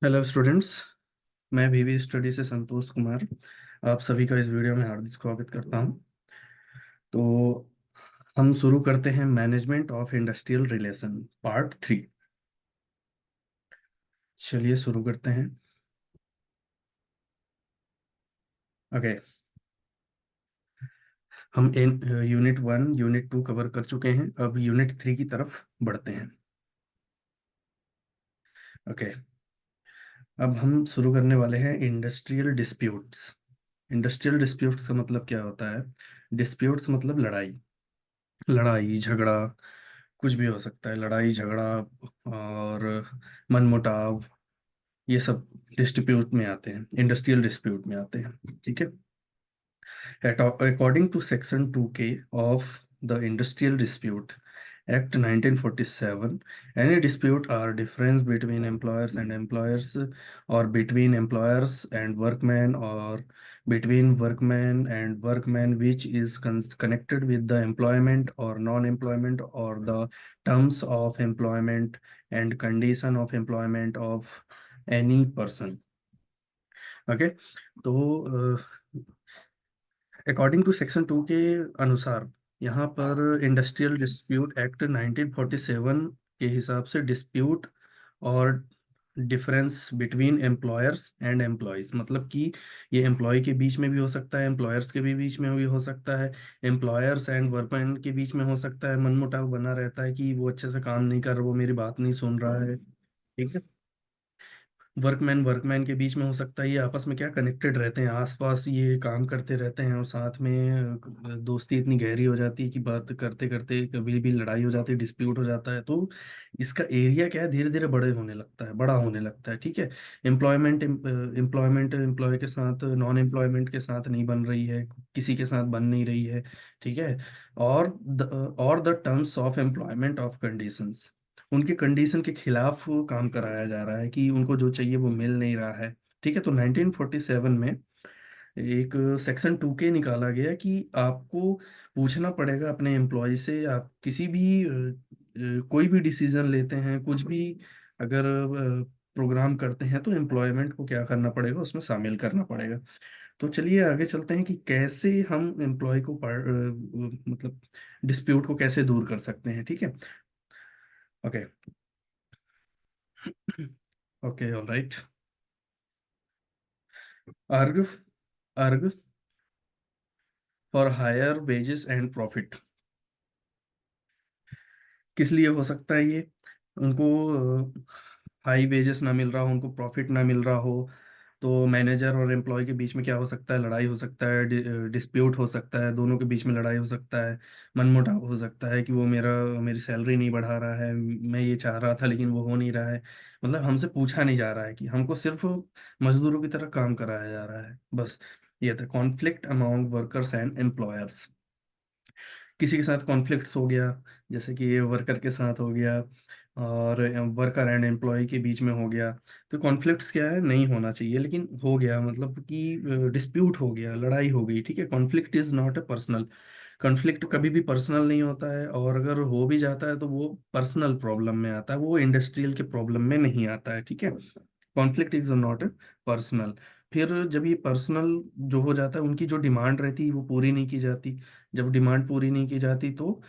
Hello students. मैं वीवी study से संतोष कुमार आप सभी का इस वीडियो में हार्दिक स्वागत करता हूं। तो हम शुरू करते हैं management of industrial relation part 3। चलिए शुरू करते हैं। ओके, हम यूनिट 1 यूनिट 2 कवर कर चुके हैं। अब यूनिट 3 की तरफ बढ़ते हैं। ओके, अब हम शुरू करने वाले हैं इंडस्ट्रियल डिस्प्यूट्स। इंडस्ट्रियल डिस्प्यूट्स का मतलब क्या होता है? डिस्प्यूट्स मतलब लड़ाई, लड़ाई झगड़ा, कुछ भी हो सकता है। लड़ाई झगड़ा और मनमुटाव, ये सब डिस्प्यूट में आते हैं, इंडस्ट्रियल डिस्प्यूट में आते हैं। ठीक है। According to Section 2K of the Industrial Dispute Act 1947, any dispute or difference between employers and employers, or between employers and workmen, or between workmen and workmen, which is connected with the employment or non-employment or the terms of employment and condition of employment of any person. Okay, तो according to section 2 के अनुसार यहाँ पर industrial dispute act 1947 के हिसाब से dispute और difference between employers and employees, मतलब कि ये एम्प्लॉय के बीच में भी हो सकता है, एम्प्लॉयर्स के भी बीच में भी हो सकता है, एम्प्लॉयर्स एंड वर्कमैन के बीच में हो सकता है। मनमुटाव बना रहता है कि वो अच्छे से काम नहीं कर रहा, वो मेरी बात नहीं सुन रहा है। ठीक है। वर्कमैन वर्कमैन के बीच में हो सकता है, ये आपस में क्या कनेक्टेड रहते हैं, आसपास ये काम करते रहते हैं और साथ में दोस्ती इतनी गहरी हो जाती है कि बात करते करते कभी भी लड़ाई हो जाती है, डिस्प्यूट हो जाता है। तो इसका एरिया क्या है, धीरे धीरे बड़े होने लगता है, बड़ा होने लगता है। ठीक है। एम्प्लॉयमेंट एम्प्लॉयमेंट एम्प्लॉय के साथ नॉन एम्प्लॉयमेंट के साथ नहीं बन रही है, किसी के साथ बन नहीं रही है। ठीक है। और the terms of employment of conditions, उनके कंडीशन के खिलाफ काम कराया जा रहा है कि उनको जो चाहिए वो मिल नहीं रहा है। ठीक है। तो 1947 में एक सेक्शन 2K निकाला गया कि आपको पूछना पड़ेगा अपने एम्प्लॉय से। आप किसी भी कोई भी डिसीजन लेते हैं, कुछ भी अगर प्रोग्राम करते हैं, तो एम्प्लॉयमेंट को क्या करना पड़ेगा, उसमें शामिल करना पड़ेगा। तो चलिए आगे चलते हैं कि कैसे हम एम्प्लॉय को मतलब डिस्प्यूट को कैसे दूर कर सकते हैं। ठीक है। ओके। Okay, all right. अर्ग अर्ग for higher wages and profit, किस लिए हो सकता है ये? उनको हाई वेजेस ना मिल रहा हो, उनको प्रॉफिट ना मिल रहा हो, तो मैनेजर और एम्प्लॉय के बीच में क्या हो सकता है, लड़ाई हो सकता है, डिस्प्यूट हो सकता है, दोनों के बीच में लड़ाई हो सकता है, मनमुटाव हो सकता है कि वो मेरी सैलरी नहीं बढ़ा रहा है, मैं ये चाह रहा था लेकिन वो हो नहीं रहा है। मतलब हमसे पूछा नहीं जा रहा है, कि हमको सिर्फ मजदूरों की तरह काम कराया जा रहा है बस। ये था conflict among workers and employers. किसी के साथ कॉन्फ्लिक्ट्स हो गया, जैसे कि ये वर्कर के साथ हो गया और वर्कर एंड एम्प्लॉय के बीच में हो गया। तो कॉन्फ्लिक्ट्स क्या है, नहीं होना चाहिए लेकिन हो गया, मतलब कि डिस्प्यूट हो गया, लड़ाई हो गई। ठीक है। Conflict is not a personal, conflict कभी भी पर्सनल नहीं होता है, और अगर हो भी जाता है तो वो पर्सनल प्रॉब्लम में आता है, वो इंडस्ट्रियल के प्रॉब्लम में नहीं आता है। ठीक है। Conflict is not personal. फिर जब ये पर्सनल जो हो जाता है, उनकी जो डिमांड रहती है वो पूरी नहीं की जाती। जब डिमांड पूरी नहीं की जाती तो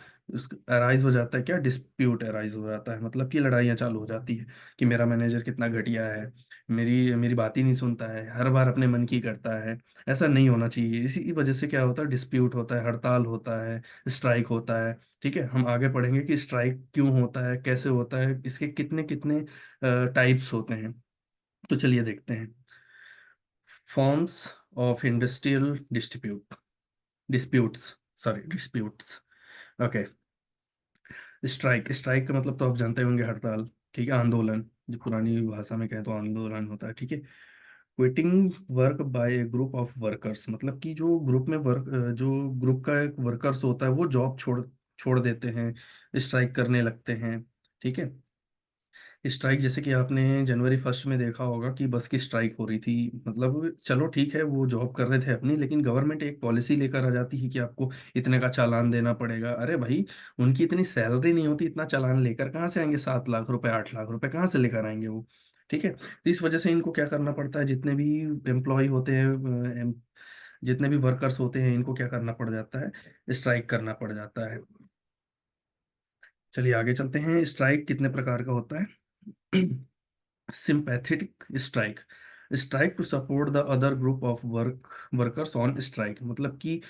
अराइज हो जाता है क्या, डिस्प्यूट अराइज हो जाता है, मतलब कि लड़ाइयाँ चालू हो जाती है कि मेरा मैनेजर कितना घटिया है, मेरी मेरी बात ही नहीं सुनता है, हर बार अपने मन की करता है। ऐसा नहीं होना चाहिए। इसी वजह से क्या होता है, डिस्प्यूट होता है, हड़ताल होता है, स्ट्राइक होता है। ठीक है। हम आगे पढ़ेंगे कि स्ट्राइक क्यों होता है, कैसे होता है, इसके कितने कितने टाइप्स होते हैं। तो चलिए देखते हैं। Forms of industrial disputes, sorry disputes. Okay. Strike, strike का मतलब तो आप जानते होंगे, हड़ताल। ठीक है। आंदोलन, जो पुरानी भाषा में कहें तो आंदोलन होता है। ठीक है। Quitting work by A group of workers, मतलब कि जो ग्रुप में वर्क, जो ग्रुप का एक वर्कर्स होता है वो जॉब छोड़ छोड़ देते हैं, स्ट्राइक करने लगते हैं। ठीक है। स्ट्राइक जैसे कि आपने जनवरी 1 में देखा होगा कि बस की स्ट्राइक हो रही थी। मतलब चलो ठीक है, वो जॉब कर रहे थे अपनी, लेकिन गवर्नमेंट एक पॉलिसी लेकर आ जाती है कि आपको इतने का चालान देना पड़ेगा। अरे भाई, उनकी इतनी सैलरी नहीं होती, इतना चालान लेकर कहाँ से आएंगे? 7 लाख रुपए 8 लाख रुपए कहाँ से लेकर आएंगे वो? ठीक है, तो इस वजह से इनको क्या करना पड़ता है, जितने भी एम्प्लॉय होते हैं, जितने भी वर्कर्स होते हैं, इनको क्या करना पड़ जाता है, स्ट्राइक करना पड़ जाता है। चलिए आगे चलते हैं। स्ट्राइक कितने प्रकार का होता है? Sympathetic strike, strike to support the other group of workers on strike, मतलब कि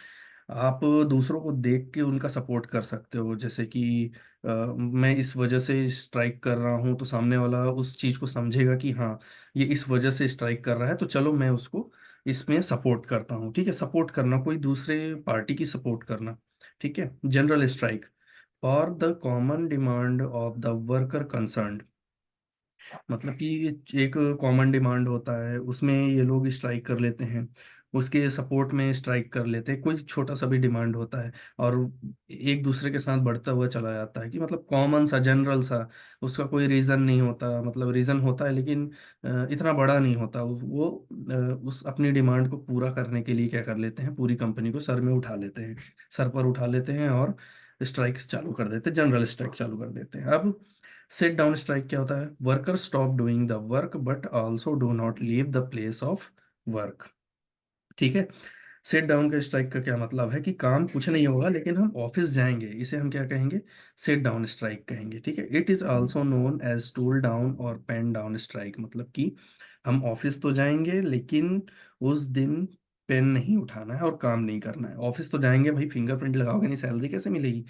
आप दूसरों को देख के उनका सपोर्ट कर सकते हो। जैसे कि मैं इस वजह से स्ट्राइक कर रहा हूँ, तो सामने वाला उस चीज़ को समझेगा कि हाँ, ये इस वजह से स्ट्राइक कर रहा है, तो चलो मैं उसको इसमें सपोर्ट करता हूँ। ठीक है, सपोर्ट करना, कोई दूसरे पार्टी की सपोर्ट करना। ठीक है, general strike for the common demand of the worker concern, मतलब कि एक कॉमन डिमांड होता है, उसमें ये लोग स्ट्राइक कर लेते हैं, उसके सपोर्ट में स्ट्राइक कर लेते हैं। कोई छोटा सा भी डिमांड होता है और एक दूसरे के साथ बढ़ता हुआ चला जाता है, कि मतलब कॉमन सा, जनरल सा, उसका कोई रीज़न नहीं होता, मतलब रीज़न होता है लेकिन इतना बड़ा नहीं होता। वो उस अपनी डिमांड को पूरा करने के लिए क्या कर लेते हैं, पूरी कंपनी को सर में उठा लेते हैं, सर पर उठा लेते हैं और स्ट्राइक्स चालू कर देते हैं, जनरल स्ट्राइक चालू कर देते हैं। अब सेट डाउन स्ट्राइक क्या होता है? Worker stop doing the work but also do not leave the place of work. ठीक है, सेट डाउन का स्ट्राइक का क्या मतलब है, कि काम कुछ नहीं होगा लेकिन हम ऑफिस जाएंगे, इसे हम क्या कहेंगे, सेट डाउन स्ट्राइक कहेंगे। ठीक है, it is also known as tool down और पेन डाउन स्ट्राइक, मतलब कि हम ऑफिस तो जाएंगे लेकिन उस दिन पेन नहीं उठाना है और काम नहीं करना है। ऑफिस तो जाएंगे भाई, फिंगरप्रिंट लगाओगे नहीं, सैलरी कैसे मिलेगी?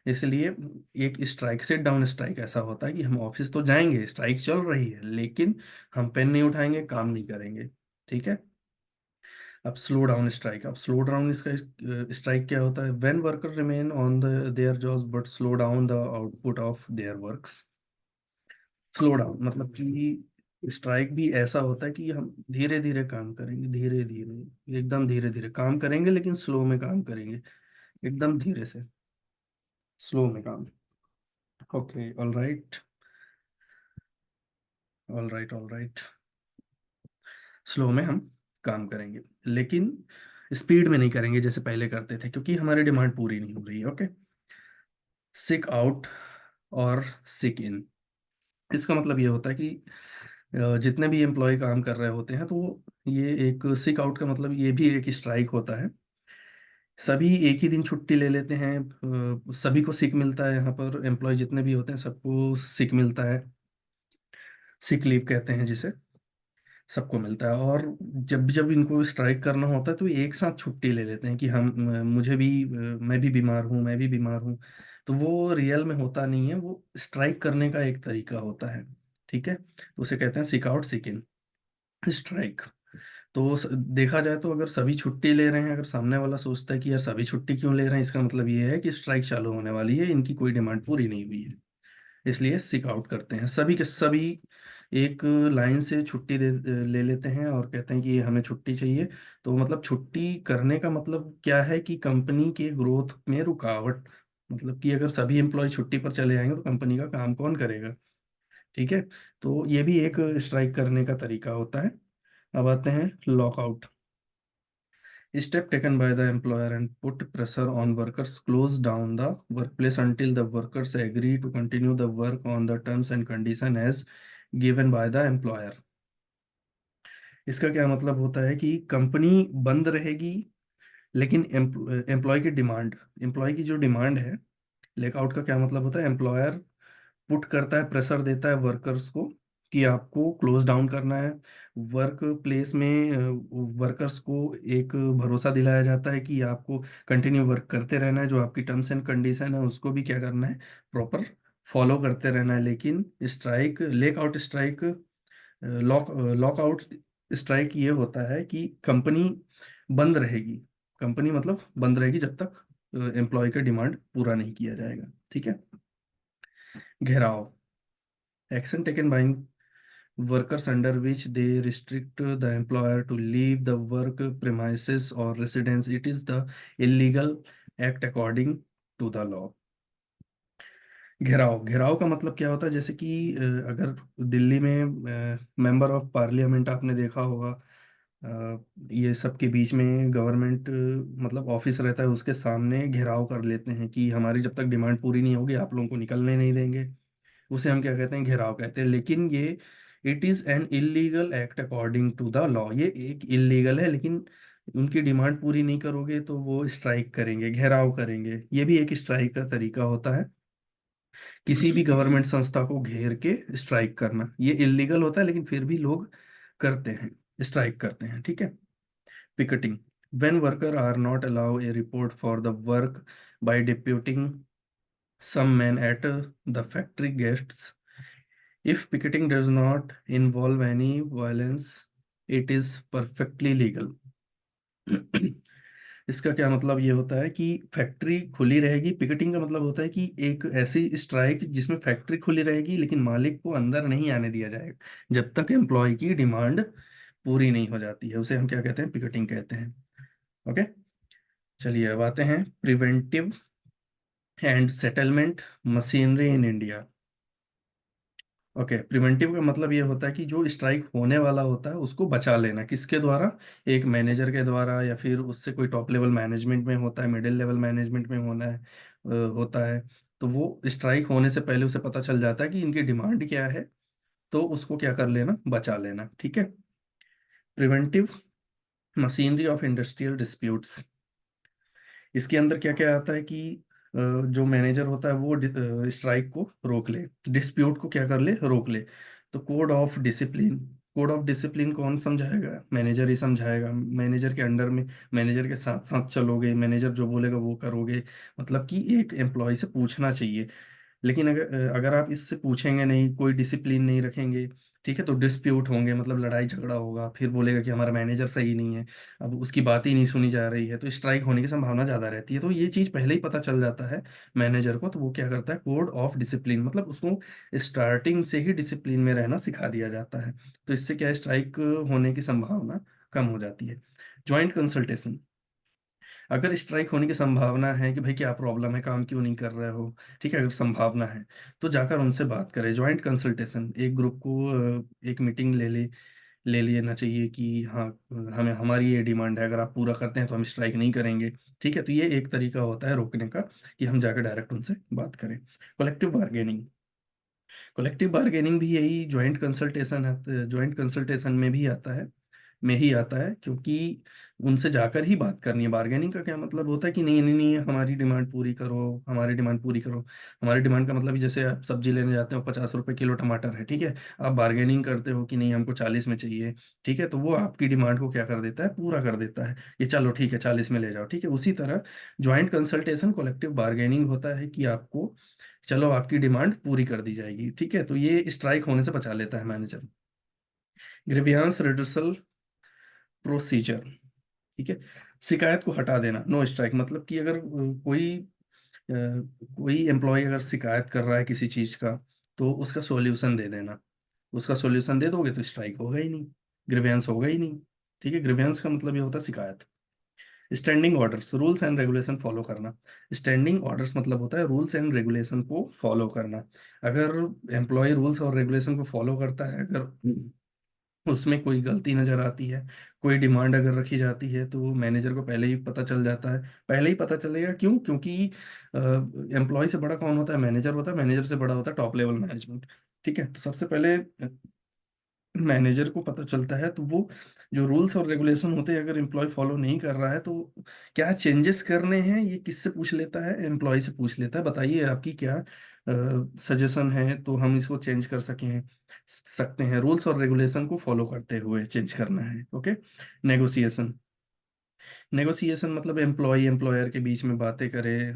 इसलिए एक स्ट्राइक, सेट डाउन स्ट्राइक ऐसा होता है कि हम ऑफिस तो जाएंगे, स्ट्राइक चल रही है, लेकिन हम पेन नहीं उठाएंगे, काम नहीं करेंगे। ठीक है, अब स्लो डाउन स्ट्राइक, अब स्लो डाउन इसका स्ट्राइक क्या होता है? When worker remain on the their jobs but slow down the output of their works. Slow down मतलब कि स्ट्राइक भी ऐसा होता है कि हम धीरे धीरे काम करेंगे, धीरे धीरे, एकदम धीरे धीरे काम करेंगे, लेकिन स्लो में काम करेंगे, एकदम धीरे से, स्लो में काम। Okay, all right, all right, all right, slow में हम काम करेंगे, लेकिन स्पीड में नहीं करेंगे जैसे पहले करते थे, क्योंकि हमारी डिमांड पूरी नहीं हो रही है। ओके, सिक आउट और सिक इन, इसका मतलब ये होता है कि जितने भी एम्प्लॉय काम कर रहे होते हैं, तो ये एक सिक आउट का मतलब ये भी एक स्ट्राइक होता है। सभी एक ही दिन छुट्टी ले लेते हैं, सभी को सिक मिलता है, यहाँ पर एम्प्लॉय जितने भी होते हैं सबको सिक मिलता है, सिक लीव कहते हैं जिसे, सबको मिलता है। और जब जब इनको स्ट्राइक करना होता है तो ये एक साथ छुट्टी ले लेते हैं कि हम मुझे भी मैं भी बीमार हूँ, मैं भी बीमार हूँ। तो वो रियल में होता नहीं है, वो स्ट्राइक करने का एक तरीका होता है। ठीक है, तो उसे कहते हैं सिक आउट, सिक इन स्ट्राइक। तो देखा जाए तो अगर सभी छुट्टी ले रहे हैं, अगर सामने वाला सोचता है कि यार सभी छुट्टी क्यों ले रहे हैं, इसका मतलब ये है कि स्ट्राइक चालू होने वाली है, इनकी कोई डिमांड पूरी नहीं हुई है, इसलिए सिक आउट करते हैं। सभी के सभी एक लाइन से छुट्टी ले लेते हैं और कहते हैं कि ये हमें छुट्टी चाहिए। तो मतलब छुट्टी करने का मतलब क्या है, कि कंपनी के ग्रोथ में रुकावट, मतलब कि अगर सभी एम्प्लॉय छुट्टी पर चले जाएंगे तो कंपनी का काम कौन करेगा? ठीक है, तो ये भी एक स्ट्राइक करने का तरीका होता है। अब आते हैं lockout, step taken by the employer and put pressure on workers, close down the workplace until the workers agree to continue the work on the terms and condition as given by the employer। इसका क्या मतलब होता है, कि company बंद रहेगी लेकिन employ की डिमांड, एम्प्लॉय की जो डिमांड है, लेकआउट का क्या मतलब होता है, एम्प्लॉयर पुट करता है, प्रेशर देता है वर्कर्स को कि आपको क्लोज डाउन करना है। वर्क प्लेस में वर्कर्स को एक भरोसा दिलाया जाता है कि आपको कंटिन्यू वर्क करते रहना है, जो आपकी टर्म्स एंड कंडीशन है उसको भी क्या करना है, प्रॉपर फॉलो करते रहना है। लेकिन स्ट्राइक, लेकआउट स्ट्राइक, लॉकआउट स्ट्राइक ये होता है कि कंपनी बंद रहेगी, कंपनी मतलब बंद रहेगी जब तक एम्प्लॉय का डिमांड पूरा नहीं किया जाएगा। ठीक है, घेराव, action taken by workers under which they restrict the employer to leave the work premises or residence, it is the illegal act according to the law। घेराव, घेराव का मतलब क्या होता है, जैसे कि अगर दिल्ली में मेंबर ऑफ पार्लियामेंट आपने देखा होगा, ये सब के बीच में गवर्नमेंट मतलब ऑफिस रहता है, उसके सामने घेराव कर लेते हैं कि हमारी जब तक डिमांड पूरी नहीं होगी आप लोगों को निकलने नहीं देंगे। उसे हम क्या कहते हैं, घेराव कहते हैं। लेकिन ये it is an illegal act according to the law. ये एक इलीगल है, लेकिन उनकी डिमांड पूरी नहीं करोगे तो वो स्ट्राइक करेंगे, घेराव करेंगे। ये भी एक स्ट्राइक का तरीका होता है, किसी भी गवर्नमेंट संस्था को घेर के स्ट्राइक करना। ये इलीगल होता है लेकिन फिर भी लोग करते हैं, स्ट्राइक करते हैं, ठीक है। Picketing, when worker are not allow a report for the work by deputing some men at the factory guests. If picketing does not involve any violence, it is perfectly legal. इसका क्या मतलब ये होता है कि फैक्ट्री खुली रहेगी। Picketing का मतलब होता है कि एक ऐसी स्ट्राइक जिसमें फैक्ट्री खुली रहेगी लेकिन मालिक को अंदर नहीं आने दिया जाएगा जब तक एम्प्लॉय की डिमांड पूरी नहीं हो जाती है। उसे हम क्या कहते हैं? पिकेटिंग कहते हैं। ओके, चलिए अब आते हैं preventive and settlement machinery in India. Okay, preventive का मतलब ये होता है कि जो स्ट्राइक होने वाला होता है उसको बचा लेना। किसके द्वारा? एक मैनेजर के द्वारा, या फिर उससे कोई टॉप लेवल मैनेजमेंट में होता है, मिडिल लेवल मैनेजमेंट में होना है, होता है। तो वो स्ट्राइक होने से पहले उसे पता चल जाता है कि इनकी डिमांड क्या है, तो उसको क्या कर लेना? बचा लेना, ठीक है। Preventive machinery of industrial disputes, इसके अंदर क्या क्या आता है कि जो मैनेजर होता है वो स्ट्राइक को रोक ले, डिस्प्यूट को क्या कर ले? रोक ले। तो code of discipline, code of discipline कौन समझाएगा? मैनेजर ही समझाएगा। मैनेजर के अंडर में, मैनेजर के साथ साथ चलोगे, मैनेजर जो बोलेगा वो करोगे। मतलब कि एक एम्प्लॉय से पूछना चाहिए। लेकिन अगर आप इससे पूछेंगे नहीं, कोई डिसिप्लिन नहीं रखेंगे, ठीक है, तो डिस्प्यूट होंगे, मतलब लड़ाई झगड़ा होगा। फिर बोलेगा कि हमारा मैनेजर सही नहीं है, अब उसकी बात ही नहीं सुनी जा रही है, तो स्ट्राइक होने की संभावना ज़्यादा रहती है। तो ये चीज़ पहले ही पता चल जाता है मैनेजर को, तो वो क्या करता है? कोड ऑफ डिसिप्लिन, मतलब उसको स्टार्टिंग से ही डिसिप्लिन में रहना सिखा दिया जाता है। तो इससे क्या है? स्ट्राइक होने की संभावना कम हो जाती है। ज्वाइंट कंसल्टेशन, अगर स्ट्राइक होने की संभावना है कि भाई क्या प्रॉब्लम है, काम क्यों नहीं कर रहे हो, ठीक है, अगर संभावना है तो जाकर उनसे बात करें। ज्वाइंट कंसल्टेशन, एक ग्रुप को एक मीटिंग ले लेना चाहिए कि हाँ, हमें हमारी ये डिमांड है, अगर आप पूरा करते हैं तो हम स्ट्राइक नहीं करेंगे, ठीक है। तो ये एक तरीका होता है रोकने का, कि हम जाकर डायरेक्ट उनसे बात करें। कलेक्टिव बार्गेनिंग, कलेक्टिव बार्गेनिंग भी यही ज्वाइंट कंसल्टेशन है, ज्वाइंट कंसल्टेशन में भी आता है, में ही आता है, क्योंकि उनसे जाकर ही बात करनी है। बार्गेनिंग का क्या मतलब होता है कि नहीं नहीं नहीं, हमारी डिमांड पूरी करो, हमारी डिमांड पूरी करो। हमारी डिमांड का मतलब ही, जैसे आप सब्जी लेने जाते हो, 50 रुपए किलो टमाटर है, ठीक है, आप बार्गेनिंग करते हो कि नहीं हमको 40 में चाहिए, ठीक है, तो वो आपकी डिमांड को क्या कर देता है? पूरा कर देता है। ये चलो ठीक है, 40 में ले जाओ, ठीक है। उसी तरह ज्वाइंट कंसल्टेशन कलेक्टिव बार्गेनिंग होता है कि आपको, चलो आपकी डिमांड पूरी कर दी जाएगी, ठीक है। तो ये स्ट्राइक होने से बचा लेता है मैनेजर। ग्रीवियंस रिड्यूसल प्रोसीजर, ठीक है, शिकायत को हटा देना। नो स्ट्राइक मतलब कि अगर कोई एम्प्लॉय अगर शिकायत कर रहा है किसी चीज का, तो उसका सॉल्यूशन दे देना। उसका सॉल्यूशन दे दोगे तो स्ट्राइक होगा ही नहीं, ग्रीवेंस होगा ही नहीं, ठीक है। ग्रीवेंस का मतलब ये होता है शिकायत। Standing orders, rules and regulation follow करना। स्टैंडिंग ऑर्डर्स मतलब होता है रूल्स एंड रेगुलेशन को फॉलो करना। अगर एम्प्लॉय रूल्स और रेगुलेशन को फॉलो करता है, अगर उसमें कोई गलती नजर आती है, कोई डिमांड अगर रखी जाती है, तो मैनेजर को पहले ही पता चल जाता है। पहले ही पता चलेगा, क्यों? क्योंकि एम्प्लॉय से बड़ा कौन होता है? मैनेजर होता है। मैनेजर से बड़ा होता है टॉप लेवल मैनेजमेंट, ठीक है। तो सबसे पहले मैनेजर को पता चलता है, तो वो जो रूल्स और रेगुलेशन होते हैं, अगर एम्प्लॉय फॉलो नहीं कर रहा है तो क्या चेंजेस करने हैं, ये किससे पूछ लेता है? एम्प्लॉय से पूछ लेता है, बताइए आपकी क्या सजेशन है, तो हम इसको चेंज कर सकते हैं। रूल्स और रेगुलेशन को फॉलो करते हुए चेंज करना है, ओके। नेगोशिएशन, नेगोशिएशन मतलब एम्प्लॉय एम्प्लॉयर के बीच में बातें करे।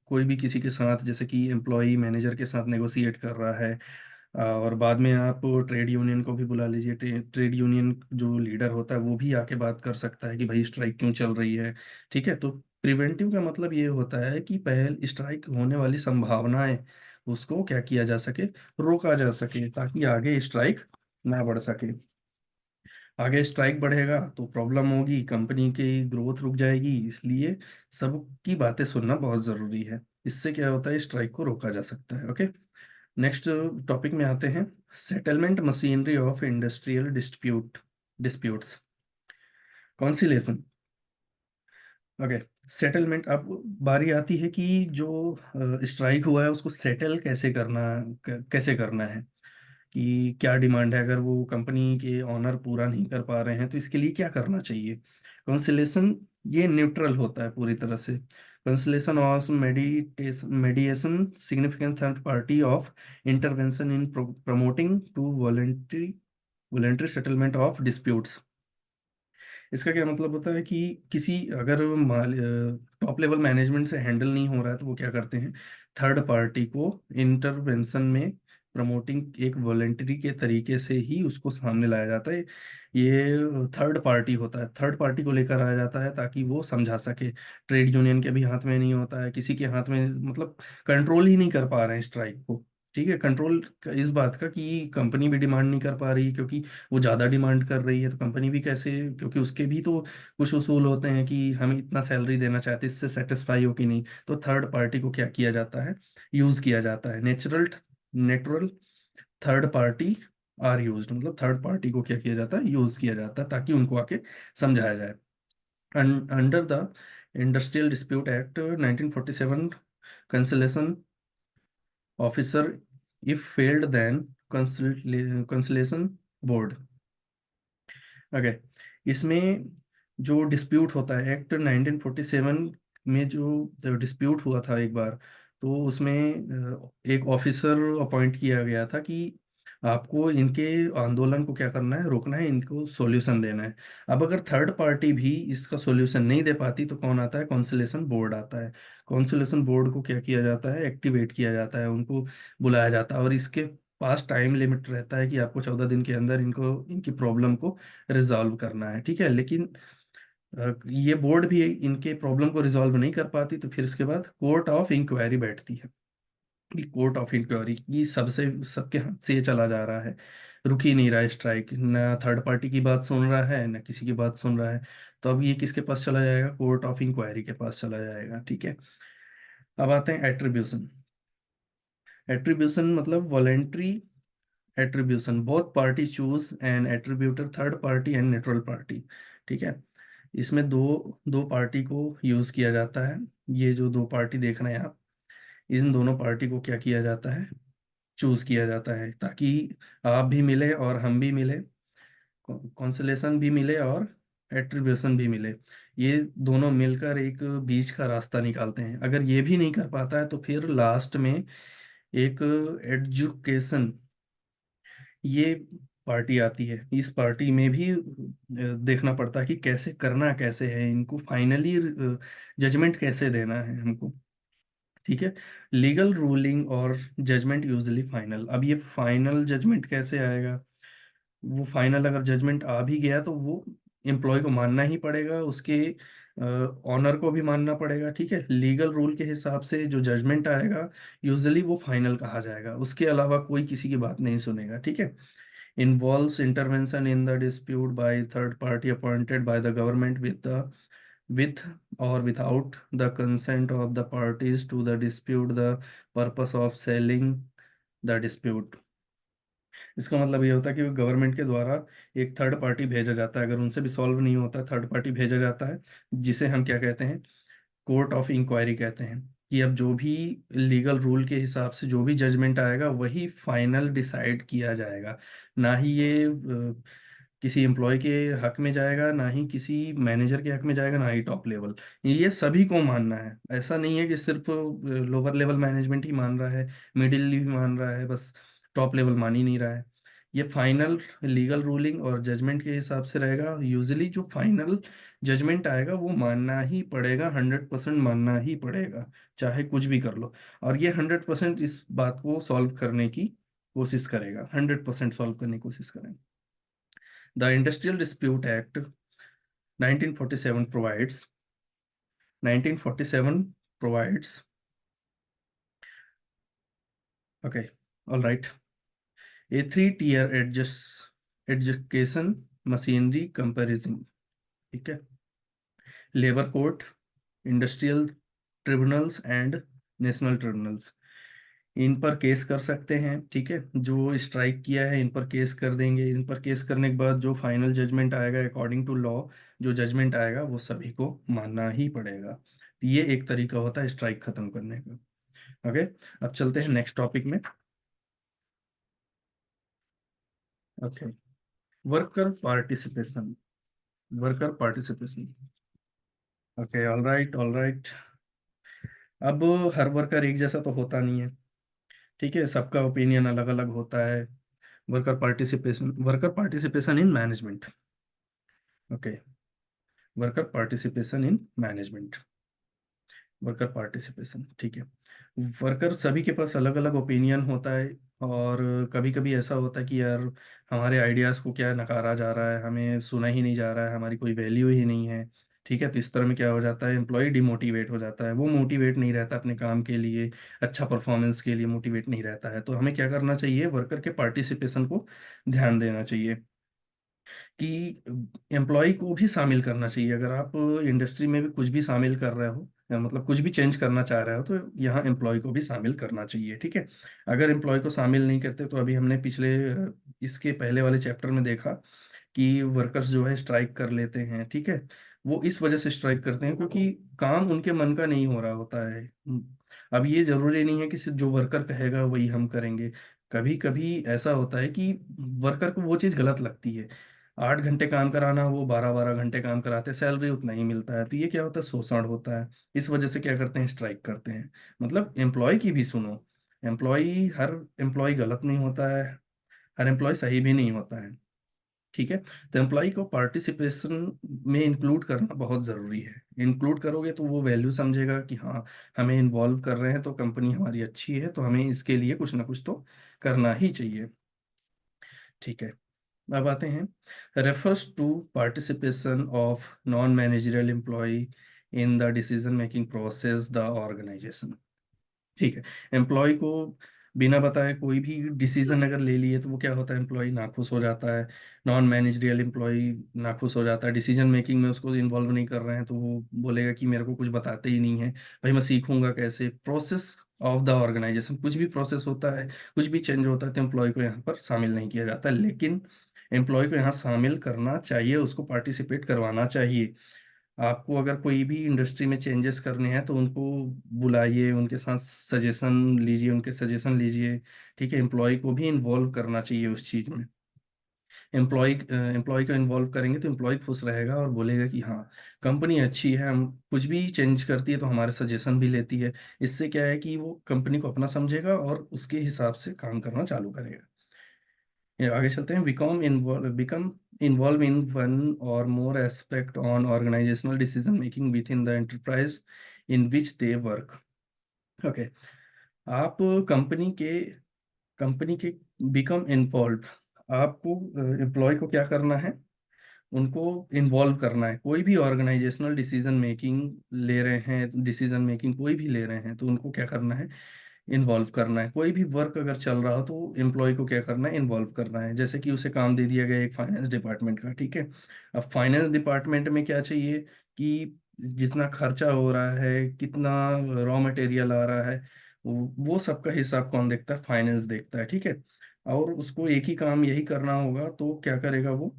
कोई भी किसी के साथ, जैसे कि एम्प्लॉय मैनेजर के साथ नेगोशिएट कर रहा है, और बाद में आप ट्रेड यूनियन को भी बुला लीजिए। ट्रेड यूनियन जो लीडर होता है वो भी आके बात कर सकता है कि भाई स्ट्राइक क्यों चल रही है, ठीक है। तो प्रिवेंटिव का मतलब ये होता है कि पहल स्ट्राइक होने वाली संभावनाएं, उसको क्या किया जा सके? रोका जा सके, ताकि आगे स्ट्राइक ना बढ़ सके। आगे स्ट्राइक बढ़ेगा तो प्रॉब्लम होगी, कंपनी की ग्रोथ रुक जाएगी। इसलिए सबकी बातें सुनना बहुत ज़रूरी है। इससे क्या होता है? स्ट्राइक को रोका जा सकता है, ओके। नेक्स्ट टॉपिक में आते हैं, settlement machinery of industrial disputes, conciliation. Okay, settlement, अब बारी आती है कि जो स्ट्राइक हुआ है उसको सेटल कैसे करना है। कि क्या डिमांड है, अगर वो कंपनी के ऑनर पूरा नहीं कर पा रहे हैं तो इसके लिए क्या करना चाहिए। कंसलेशन ये न्यूट्रल होता है पूरी तरह से। कंसलेशन और mediation significant third party of intervention in promoting to voluntary settlement of disputes. इसका क्या मतलब होता है कि किसी अगर टॉप लेवल मैनेजमेंट से हैंडल नहीं हो रहा है तो वो क्या करते हैं, थर्ड पार्टी को इंटरवेंशन में प्रमोटिंग एक वॉलेंटरी के तरीके से ही उसको सामने लाया जाता है। ये थर्ड पार्टी होता है, थर्ड पार्टी को लेकर आया जाता है ताकि वो समझा सके। ट्रेड यूनियन के भी हाथ में नहीं होता है, किसी के हाथ में, मतलब कंट्रोल ही नहीं कर पा रहे हैं स्ट्राइक को। ठीक है, कंट्रोल इस बात का कि कंपनी भी डिमांड नहीं कर पा रही, क्योंकि वो ज़्यादा डिमांड कर रही है तो कंपनी भी कैसे, क्योंकि उसके भी तो कुछ उसूल होते हैं कि हम इतना सैलरी देना चाहते हैं, इससे सेटिस्फाई हो कि नहीं। तो थर्ड पार्टी को क्या किया जाता है, यूज़ किया जाता है। Natural third party are used, मतलब थर्ड पार्टी को क्या किया जाता है, यूज़ किया जाता है ताकि उनको आके समझाया जाए। Under the industrial dispute act 1947, conciliation officer if failed then conciliation board. Okay, इसमें जो डिस्प्यूट होता है, एक्ट 1947 में जो डिस्प्यूट हुआ था एक बार, तो उसमें एक ऑफिसर अपॉइंट किया गया था कि आपको इनके आंदोलन को क्या करना है, रोकना है, इनको सॉल्यूशन देना है। अब अगर थर्ड पार्टी भी इसका सॉल्यूशन नहीं दे पाती तो कौन आता है, कॉन्सुलेशन बोर्ड आता है। कॉन्सुलेशन बोर्ड को क्या किया जाता है, एक्टिवेट किया जाता है, उनको बुलाया जाता है, और इसके पास टाइम लिमिट रहता है कि आपको 14 दिन के अंदर इनको इनकी प्रॉब्लम को रिजॉल्व करना है। ठीक है, लेकिन ये बोर्ड भी इनके प्रॉब्लम को रिजॉल्व नहीं कर पाती तो फिर इसके बाद कोर्ट ऑफ इंक्वायरी बैठती है। कि कोर्ट ऑफ इंक्वायरी की सबसे सबके हाथ से ये चला जा रहा है, रुक ही नहीं रहा है स्ट्राइक, ना थर्ड पार्टी की बात सुन रहा है ना किसी की बात सुन रहा है। तो अब ये किसके पास चला जाएगा, कोर्ट ऑफ इंक्वायरी के पास चला जाएगा। ठीक है, अब आते हैं एट्रीब्यूशन। एट्रीब्यूशन मतलब voluntary attribution, both party choose an attributor, third party and neutral party. ठीक है, इसमें दो दो पार्टी को यूज किया जाता है। ये जो दो पार्टी देख रहे हैं आप, इन दोनों पार्टी को क्या किया जाता है, चूज किया जाता है ताकि आप भी मिले और हम भी मिले, कॉन्सलेशन भी मिले और एट्रीब्यूशन भी मिले। ये दोनों मिलकर एक बीच का रास्ता निकालते हैं। अगर ये भी नहीं कर पाता है तो फिर लास्ट में एक एडजुकेशन ये पार्टी आती है। इस पार्टी में भी देखना पड़ता है कि कैसे करना कैसे है, इनको फाइनली जजमेंट कैसे देना है हमको। ठीक है, लीगल रूलिंग और जजमेंट यूजली फाइनल। अब ये फाइनल जजमेंट कैसे आएगा, वो फाइनल अगर जजमेंट आ भी गया तो वो एम्प्लॉय को मानना ही पड़ेगा, उसके ऑनर को भी मानना पड़ेगा। ठीक है, लीगल रूल के हिसाब से जो जजमेंट आएगा यूजुअली वो फाइनल कहा जाएगा, उसके अलावा कोई किसी की बात नहीं सुनेगा। ठीक है, involves intervention in the dispute by third party appointed by the government with or without the consent of the parties to the dispute, the purpose of selling the dispute। इसका मतलब ये होता है कि गवर्नमेंट के द्वारा एक थर्ड पार्टी भेजा जाता है, अगर उनसे भी सॉल्व नहीं होता थर्ड पार्टी भेजा जाता है, जिसे हम क्या कहते हैं, कोर्ट ऑफ इंक्वायरी कहते हैं। कि अब जो भी लीगल रूल के हिसाब से जो भी जजमेंट आएगा वही फाइनल डिसाइड किया जाएगा। ना ही ये किसी एम्प्लॉय के हक में जाएगा, ना ही किसी मैनेजर के हक में जाएगा, ना ही टॉप लेवल। ये सभी को मानना है, ऐसा नहीं है कि सिर्फ लोअर लेवल मैनेजमेंट ही मान रहा है, मिडिल भी मान रहा है, बस टॉप लेवल मान ही नहीं रहा है। ये फाइनल लीगल रूलिंग और जजमेंट के हिसाब से रहेगा। यूजुअली जो फाइनल जजमेंट आएगा वो मानना ही पड़ेगा, 100% मानना ही पड़ेगा, चाहे कुछ भी कर लो। और ये 100% इस बात को सॉल्व करने की कोशिश करेगा, 100% सॉल्व करने की कोशिश करेगा। The industrial dispute act 1947 provides 1947 provides okay, all right, a three-tier education machinery comparison। ठीक है, labour court, industrial tribunals and national tribunals, इन पर केस कर सकते हैं। ठीक है, जो स्ट्राइक किया है इन पर केस कर देंगे। इन पर केस करने के बाद जो फाइनल जजमेंट आएगा अकॉर्डिंग टू लॉ, जो जजमेंट आएगा वो सभी को मानना ही पड़ेगा। तो ये एक तरीका होता है स्ट्राइक खत्म करने का। ओके, अब चलते हैं नेक्स्ट टॉपिक में। Okay, worker participation, worker participation. Okay, all right, all right. अब हर वर्कर एक जैसा तो होता नहीं है, ठीक है, सबका ओपिनियन अलग अलग होता है। Worker participation in management. Okay, worker participation in management, worker participation, ठीक है। वर्कर सभी के पास अलग अलग ओपिनियन होता है, और कभी कभी ऐसा होता है कि यार हमारे आइडियाज़ को क्या नकारा जा रहा है, हमें सुना ही नहीं जा रहा है, हमारी कोई वैल्यू ही नहीं है। ठीक है, तो इस तरह में क्या हो जाता है, एम्प्लॉय डिमोटिवेट हो जाता है, वो मोटिवेट नहीं रहता अपने काम के लिए, अच्छा परफॉर्मेंस के लिए मोटिवेट नहीं रहता है। तो हमें क्या करना चाहिए, वर्कर के पार्टिसिपेशन को ध्यान देना चाहिए कि एम्प्लॉय को भी शामिल करना चाहिए। अगर आप इंडस्ट्री में भी कुछ भी शामिल कर रहे हो, या मतलब कुछ भी चेंज करना चाह रहे हो, तो यहाँ एम्प्लॉय को भी शामिल करना चाहिए, ठीक है। अगर एम्प्लॉय को शामिल नहीं करते, तो अभी हमने पिछले इसके पहले वाले चैप्टर में देखा कि वर्कर्स जो है स्ट्राइक कर लेते हैं, ठीक है। वो इस वजह से स्ट्राइक करते हैं क्योंकि काम उनके मन का नहीं हो रहा होता है। अब ये जरूरी नहीं है कि सिर्फ जो वर्कर कहेगा वही हम करेंगे। कभी कभी ऐसा होता है कि वर्कर को वो चीज़ गलत लगती है, 8 घंटे काम कराना, वो 12-12 घंटे काम कराते हैं, सैलरी उतना ही मिलता है, तो ये क्या होता है, शोषण होता है। इस वजह से क्या करते हैं, स्ट्राइक करते हैं। मतलब एम्प्लॉय की भी सुनो, एम्प्लॉय हर एम्प्लॉय गलत नहीं होता है, हर एम्प्लॉय सही भी नहीं होता है, ठीक है। तो एम्प्लॉय को पार्टिसिपेशन में इंक्लूड करना बहुत ज़रूरी है। इंक्लूड करोगे तो वो वैल्यू समझेगा कि हाँ, हमें इन्वॉल्व कर रहे हैं तो कंपनी हमारी अच्छी है, तो हमें इसके लिए कुछ ना कुछ तो करना ही चाहिए, ठीक है। अब आते हैं, refers to participation of non managerial employee in the decision making process the organisation, ठीक है। एम्प्लॉय को बिना बताए कोई भी डिसीजन अगर ले लिए, तो वो क्या होता है, एम्प्लॉय नाखुश हो जाता है। नॉन मैनेजरियल एम्प्लॉय नाखुश हो जाता है, डिसीजन मेकिंग में उसको इन्वॉल्व नहीं कर रहे हैं, तो वो बोलेगा कि मेरे को कुछ बताते ही नहीं है, भाई मैं सीखूंगा कैसे। प्रोसेस ऑफ द ऑर्गेनाइजेशन, कुछ भी प्रोसेस होता है, कुछ भी चेंज होता है, तो एम्प्लॉय को यहाँ पर शामिल नहीं किया जाता, लेकिन एम्प्लॉय को यहाँ शामिल करना चाहिए, उसको पार्टिसिपेट करवाना चाहिए। आपको अगर कोई भी इंडस्ट्री में चेंजेस करने हैं, तो उनको बुलाइए, उनके साथ सजेशन लीजिए, उनके सजेशन लीजिए, ठीक है। एम्प्लॉय को भी इन्वॉल्व करना चाहिए उस चीज़ में। एम्प्लॉय को इन्वॉल्व करेंगे तो एम्प्लॉय खुश रहेगा और बोलेगा कि हाँ, कंपनी अच्छी है, हम कुछ भी चेंज करती है तो हमारे सजेशन भी लेती है। इससे क्या है कि वो कंपनी को अपना समझेगा और उसके हिसाब से काम करना चालू करेगा। ये आगे चलते हैं, बिकम इन्वॉल्व इन वन और more aspect on organisational decision making within the enterprise in which they work. Okay, आप कंपनी के कंपनी के बिकम इन्वॉल्व, आपको एम्प्लॉय को क्या करना है, उनको इन्वॉल्व करना है। कोई भी ऑर्गेनाइजेशनल डिसीजन मेकिंग ले रहे हैं, डिसीजन मेकिंग कोई भी ले रहे हैं, तो उनको क्या करना है, इन्वॉल्व करना है। कोई भी वर्क अगर चल रहा हो, तो एम्प्लॉय को क्या करना है, इन्वॉल्व करना है। जैसे कि उसे काम दे दिया गया एक फाइनेंस डिपार्टमेंट का, ठीक है। अब फाइनेंस डिपार्टमेंट में क्या चाहिए कि जितना खर्चा हो रहा है, कितना रॉ मटेरियल आ रहा है, वो सबका हिसाब कौन देखता है, फाइनेंस देखता है, ठीक है। और उसको एक ही काम यही करना होगा, तो क्या करेगा वो,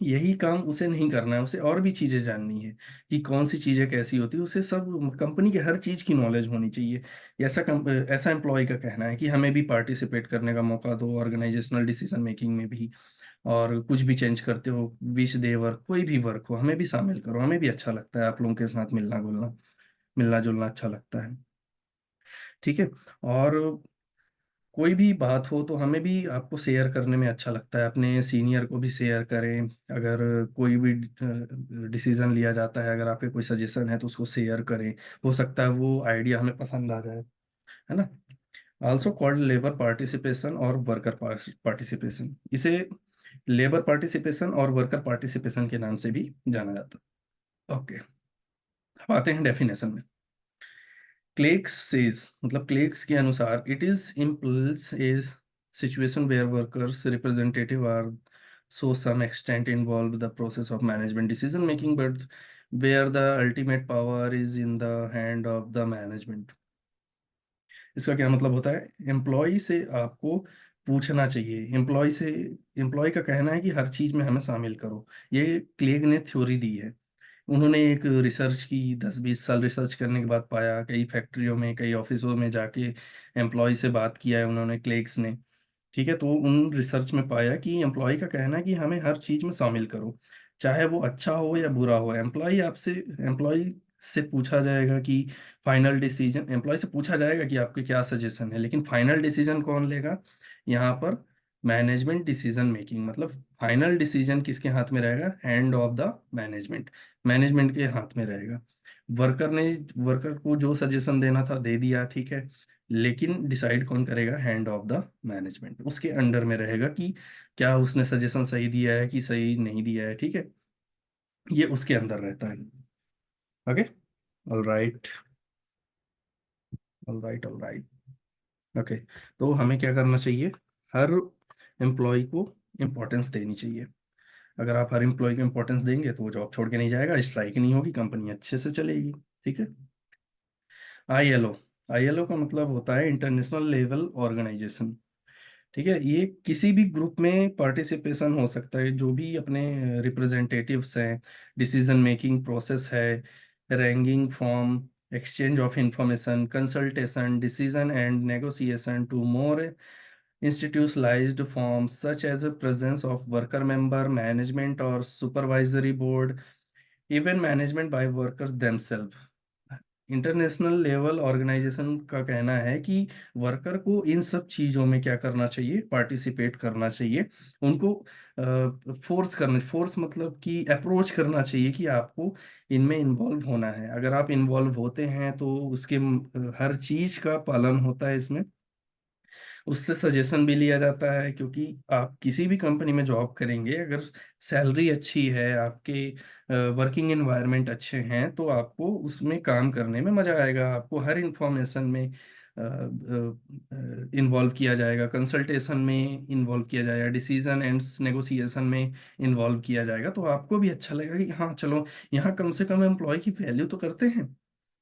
यही काम उसे नहीं करना है, उसे और भी चीजें जाननी है कि कौन सी चीजें कैसी होती है, उसे सब कंपनी के हर चीज की नॉलेज होनी चाहिए। ऐसा एम्प्लॉय का कहना है कि हमें भी पार्टिसिपेट करने का मौका दो ऑर्गेनाइजेशनल डिसीजन मेकिंग में भी, और कुछ भी चेंज करते हो, विच डे वर्क, कोई भी वर्क हो, हमें भी शामिल करो, हमें भी अच्छा लगता है आप लोगों के साथ मिलना जुलना अच्छा लगता है, ठीक है। और कोई भी बात हो तो हमें भी आपको शेयर करने में अच्छा लगता है, अपने सीनियर को भी शेयर करें। अगर कोई भी डिसीजन लिया जाता है, अगर आपके कोई सजेशन है, तो उसको शेयर करें, हो सकता है वो आइडिया हमें पसंद आ जाए, है ना। आल्सो कॉल्ड लेबर पार्टिसिपेशन और वर्कर पार्टिसिपेशन, इसे लेबर पार्टिसिपेशन और वर्कर पार्टिसिपेशन के नाम से भी जाना जाता है। ओके, अब आते हैं डेफिनेशन में। क्लेक्स सेज, मतलब क्लेक्स के अनुसार, it is impulse is situation where workers representative are so some extent involved the process of management decision making, but where the ultimate power is in the hand of the management। इसका क्या मतलब होता है, employ से आपको पूछना चाहिए, employ का कहना है कि हर चीज में हमें शामिल करो। ये क्लेग ने थ्योरी दी है। उन्होंने एक रिसर्च की, 10-20 साल रिसर्च करने के बाद पाया, कई फैक्ट्रियों में, कई ऑफिसों में जाके एम्प्लॉय से बात किया है उन्होंने, क्लेग्स ने। ठीक है, तो उन रिसर्च में पाया कि एम्प्लॉय का कहना है कि हमें हर चीज में शामिल करो, चाहे वो अच्छा हो या बुरा हो। एम्प्लॉय से पूछा जाएगा कि फाइनल डिसीजन, एम्प्लॉय से पूछा जाएगा कि आपके क्या सजेशन है, लेकिन फाइनल डिसीजन कौन लेगा यहाँ पर? मैनेजमेंट डिसीजन मेकिंग, मतलब फाइनल डिसीजन किसके हाथ में रहेगा? Hand of the management, management के हाथ में रहेगा। वर्कर ने, वर्कर को जो सजेशन देना था दे दिया, ठीक है, लेकिन डिसाइड कौन करेगा? हैंड ऑफ द मैनेजमेंट, उसके अंडर में रहेगा कि क्या उसने सजेशन सही दिया है कि सही नहीं दिया है, ठीक है, ये उसके अंदर रहता है। Okay, all right, all right, all right. Okay, तो हमें क्या करना चाहिए? हर एम्प्लॉय को इम्पोर्टेंस देनी चाहिए। अगर आप हर एम्प्लॉय को इम्पोर्टेंस देंगे तो वो जॉब छोड़ के नहीं जाएगा, स्ट्राइक नहीं होगी, कंपनी अच्छे से चलेगी। ठीक है। आईएलओ, आईएलओ का मतलब होता है इंटरनेशनल लेवल ऑर्गेनाइजेशन। ठीक है, ये किसी भी ग्रुप में पार्टिसिपेशन हो सकता है, जो भी अपने रिप्रेजेंटेटिव्स हैं, डिसीजन मेकिंग प्रोसेस है, ranking form, exchange of information, consultation, decision and negotiation to more institutionalized forms such as the presence of worker member, management or supervisory board, even management by workers themselves। International level organisation का कहना है कि worker को इन सब चीजों में क्या करना चाहिए? पार्टिसिपेट करना चाहिए, उनको फोर्स मतलब कि अप्रोच करना चाहिए कि आपको इनमें इन्वॉल्व होना है। अगर आप इन्वॉल्व होते हैं तो उसके हर चीज का पालन होता है इसमें, उससे सजेशन भी लिया जाता है, क्योंकि आप किसी भी कंपनी में जॉब करेंगे, अगर सैलरी अच्छी है, आपके वर्किंग एनवायरनमेंट अच्छे हैं, तो आपको उसमें काम करने में मजा आएगा, आपको हर इंफॉर्मेशन में इन्वॉल्व किया जाएगा, कंसल्टेशन में इन्वॉल्व किया जाएगा, डिसीजन एंड नेगोशिएशन में इन्वॉल्व किया जाएगा, तो आपको भी अच्छा लगेगा कि हाँ चलो, यहाँ कम से कम एम्प्लॉय की वैल्यू तो करते हैं।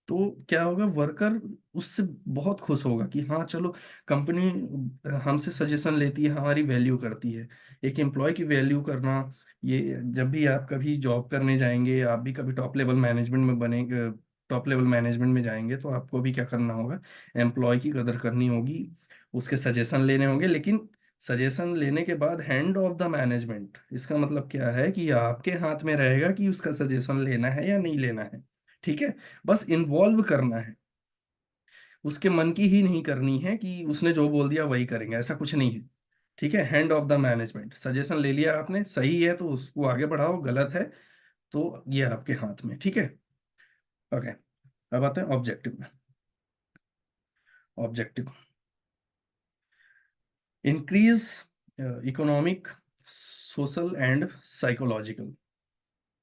तो क्या होगा? वर्कर उससे बहुत खुश होगा कि हाँ चलो, कंपनी हमसे सजेशन लेती है, हमारी वैल्यू करती है। एक एम्प्लॉय की वैल्यू करना, ये जब भी आप कभी जॉब करने जाएंगे, आप भी कभी टॉप लेवल मैनेजमेंट में बनेंगे, टॉप लेवल मैनेजमेंट में जाएंगे, तो आपको भी क्या करना होगा? एम्प्लॉय की कदर करनी होगी, उसके सजेशन लेने होंगे, लेकिन सजेशन लेने के बाद हैंड ऑफ द मैनेजमेंट, इसका मतलब क्या है कि आपके हाथ में रहेगा कि उसका सजेशन लेना है या नहीं लेना है। ठीक है, बस इन्वॉल्व करना है, उसके मन की ही नहीं करनी है कि उसने जो बोल दिया वही करेंगे, ऐसा कुछ नहीं है। ठीक है, hand of the management, suggestion ले लिया आपने, सही है तो उसको आगे बढ़ाओ, गलत है तो ये आपके हाथ में। ठीक है। ओके, अब आते हैं ऑब्जेक्टिव में। Objective, increase economic, social and psychological.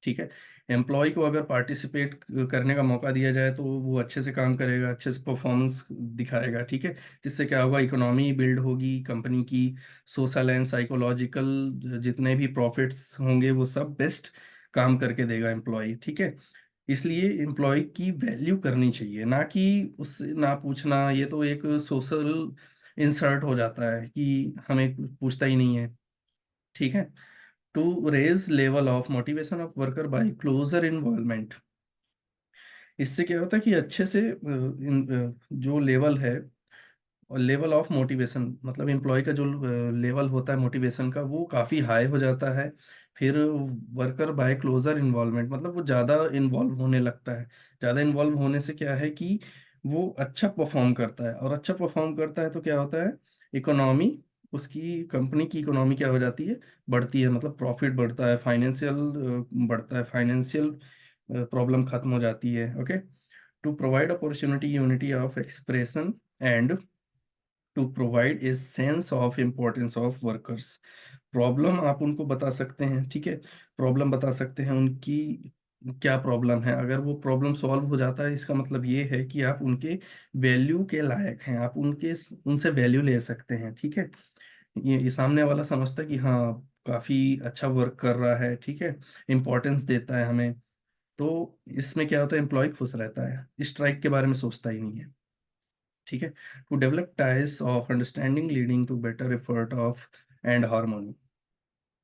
ठीक है, एम्प्लॉय को अगर पार्टिसिपेट करने का मौका दिया जाए तो वो अच्छे से काम करेगा, अच्छे से परफॉर्मेंस दिखाएगा। ठीक है, जिससे क्या होगा? इकोनॉमी बिल्ड होगी कंपनी की, सोशल एंड साइकोलॉजिकल जितने भी प्रॉफिट्स होंगे वो सब बेस्ट काम करके देगा एम्प्लॉय। ठीक है, इसलिए एम्प्लॉय की वैल्यू करनी चाहिए, ना कि उससे ना पूछना, ये तो एक सोशल इंसर्ट हो जाता है कि हमें पूछता ही नहीं है। ठीक है, to raise level of motivation of worker by closer involvement. इससे क्या होता है कि अच्छे से जो लेवल है, और लेवल ऑफ मोटिवेशन मतलब एम्प्लॉय का जो लेवल होता है मोटिवेशन का, वो काफ़ी हाई हो जाता है। फिर वर्कर बाय क्लोजर इन्वॉल्वमेंट मतलब वो ज़्यादा इन्वॉल्व होने लगता है। ज़्यादा इन्वॉल्व होने से क्या है कि वो अच्छा परफॉर्म करता है, और अच्छा परफॉर्म करता है तो क्या होता है? इकोनॉमी, उसकी कंपनी की इकोनॉमी क्या हो जाती है? बढ़ती है, मतलब प्रॉफिट बढ़ता है, फाइनेंशियल बढ़ता है, फाइनेंशियल प्रॉब्लम खत्म हो जाती है। Okay, to provide opportunity, unity of expression and to provide a sense of importance of workers. Problem आप उनको बता सकते हैं, ठीक है, प्रॉब्लम बता सकते हैं उनकी, क्या प्रॉब्लम है। अगर वो प्रॉब्लम सॉल्व हो जाता है, इसका मतलब ये है कि आप उनके वैल्यू के लायक हैं, आप उनके उनसे वैल्यू ले सकते हैं। ठीक है, ये सामने वाला समझता है कि हाँ काफ़ी अच्छा वर्क कर रहा है, ठीक है, इम्पोर्टेंस देता है हमें, तो इसमें क्या होता है? एम्प्लॉय खुश रहता है, स्ट्राइक के बारे में सोचता ही नहीं है। ठीक है, to develop ties of understanding leading to better effort of and harmony.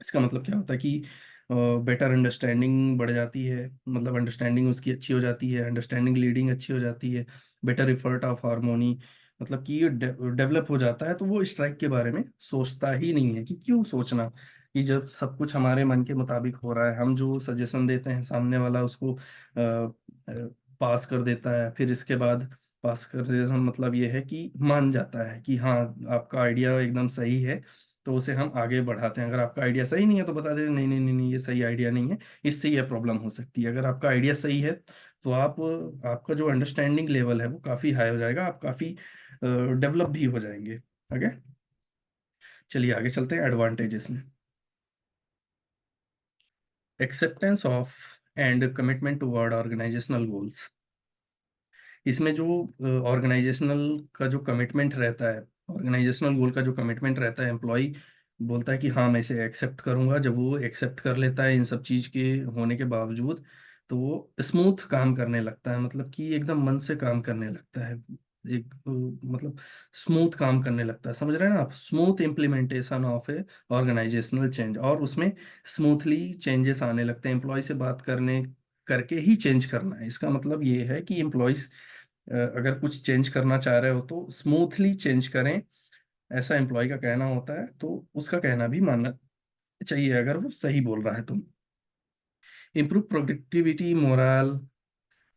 इसका मतलब क्या होता है कि बेटर अंडरस्टैंडिंग बढ़ जाती है, मतलब अंडरस्टैंडिंग उसकी अच्छी हो जाती है, अंडरस्टैंडिंग लीडिंग अच्छी हो जाती है, बेटर एफर्ट ऑफ हार्मोनी, मतलब कि ये डेवलप हो जाता है, तो वो स्ट्राइक के बारे में सोचता ही नहीं है। कि क्यों सोचना, कि जब सब कुछ हमारे मन के मुताबिक हो रहा है, हम जो सजेशन देते हैं सामने वाला उसको पास कर देता है, फिर इसके बाद पास कर देता मतलब ये है कि मान जाता है कि हाँ आपका आइडिया एकदम सही है, तो उसे हम आगे बढ़ाते हैं। अगर आपका आइडिया सही नहीं है तो बता देते नहीं नहीं नहीं नहीं, ये सही आइडिया नहीं है, इससे ये प्रॉब्लम हो सकती है। अगर आपका आइडिया सही है तो आप, आपका जो अंडरस्टैंडिंग लेवल है वो काफ़ी हाई हो जाएगा, आप काफ़ी डेवलप भी हो जाएंगे आगे। चलिए आगे चलते हैं एडवांटेजेस में। Acceptance of and commitment toward organisational goals. इसमें जो ऑर्गेनाइजेशनल का जो कमिटमेंट रहता है, ऑर्गेनाइजेशनल गोल का जो कमिटमेंट रहता है, एम्प्लॉय बोलता है कि हाँ मैं इसे एक्सेप्ट करूंगा। जब वो एक्सेप्ट कर लेता है इन सब चीज़ के होने के बावजूद, तो वो स्मूथ काम करने लगता है, मतलब कि एकदम मन से काम करने लगता है। एक मतलब स्मूथ काम करने लगता है, समझ रहे हैं ना आप? Smooth implementation of a organisational change, और उसमें स्मूथली चेंजेस आने लगते हैं। एम्प्लॉय से बात करने करके ही चेंज करना है, इसका मतलब ये है कि एम्प्लॉयज अगर कुछ चेंज करना चाह रहे हो तो स्मूथली चेंज करें, ऐसा एम्प्लॉय का कहना होता है। तो उसका कहना भी मानना चाहिए अगर वो सही बोल रहा है तो। Improve productivity, moral,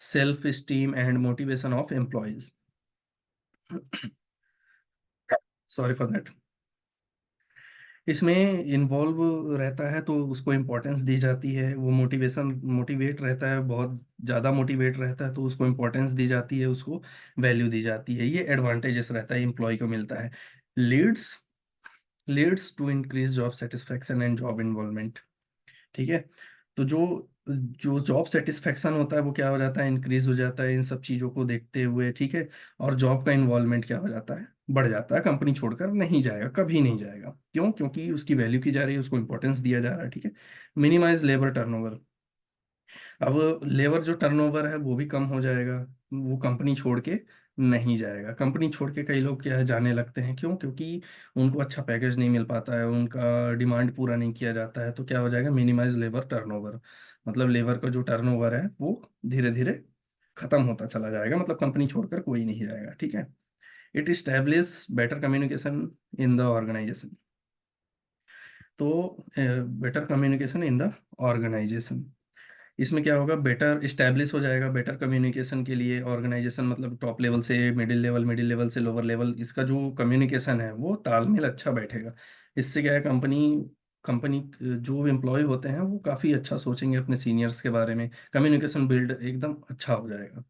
self esteem and motivation of employees. Sorry for that. इसमें इन्वॉल्व रहता है तो उसको इम्पोर्टेंस दी जाती है, वो मोटिवेशन मोटिवेट रहता है, बहुत ज़्यादा मोटिवेट रहता है तो उसको इम्पोर्टेंस दी जाती है, उसको वैल्यू दी जाती है। ये एडवांटेजेस रहता है एम्प्लॉय को मिलता है। Leads leads to increase job satisfaction and job involvement. ठीक है। तो जो जो जॉब सेटिस्फेक्शन होता है वो क्या हो जाता है, इंक्रीज हो जाता है इन सब चीज़ों को देखते हुए। ठीक है। और जॉब का इन्वॉल्वमेंट क्या हो जाता है, बढ़ जाता है। कंपनी छोड़कर नहीं जाएगा, कभी नहीं जाएगा। क्यों? क्योंकि उसकी वैल्यू की जा रही है, उसको इंपॉर्टेंस दिया जा रहा है। ठीक है। Minimise labour turnover. अब लेबर जो टर्नओवर है वो भी कम हो जाएगा, वो कंपनी छोड़ के नहीं जाएगा। कंपनी छोड़ के कई लोग क्या है जाने लगते हैं, क्यों? क्योंकि उनको अच्छा पैकेज नहीं मिल पाता है, उनका डिमांड पूरा नहीं किया जाता है। तो क्या हो जाएगा, मिनिमाइज लेबर टर्नओवर, मतलब लेबर का जो टर्नओवर है वो धीरे धीरे खत्म होता चला जाएगा, मतलब कंपनी छोड़कर कोई नहीं जाएगा। ठीक है। It establish better communication in the organisation. तो better communication in the organisation, इसमें क्या होगा, बेटर इस्टेब्लिश हो जाएगा। बेटर कम्युनिकेशन के लिए ऑर्गेनाइजेशन, मतलब टॉप लेवल से मिडिल लेवल से लोअर लेवल, इसका जो कम्युनिकेशन है वो तालमेल अच्छा बैठेगा। इससे क्या है, कंपनी कंपनी जो एम्प्लॉय होते हैं वो काफ़ी अच्छा सोचेंगे अपने सीनियर्स के बारे में, कम्युनिकेशन बिल्ड एकदम अच्छा हो जाएगा।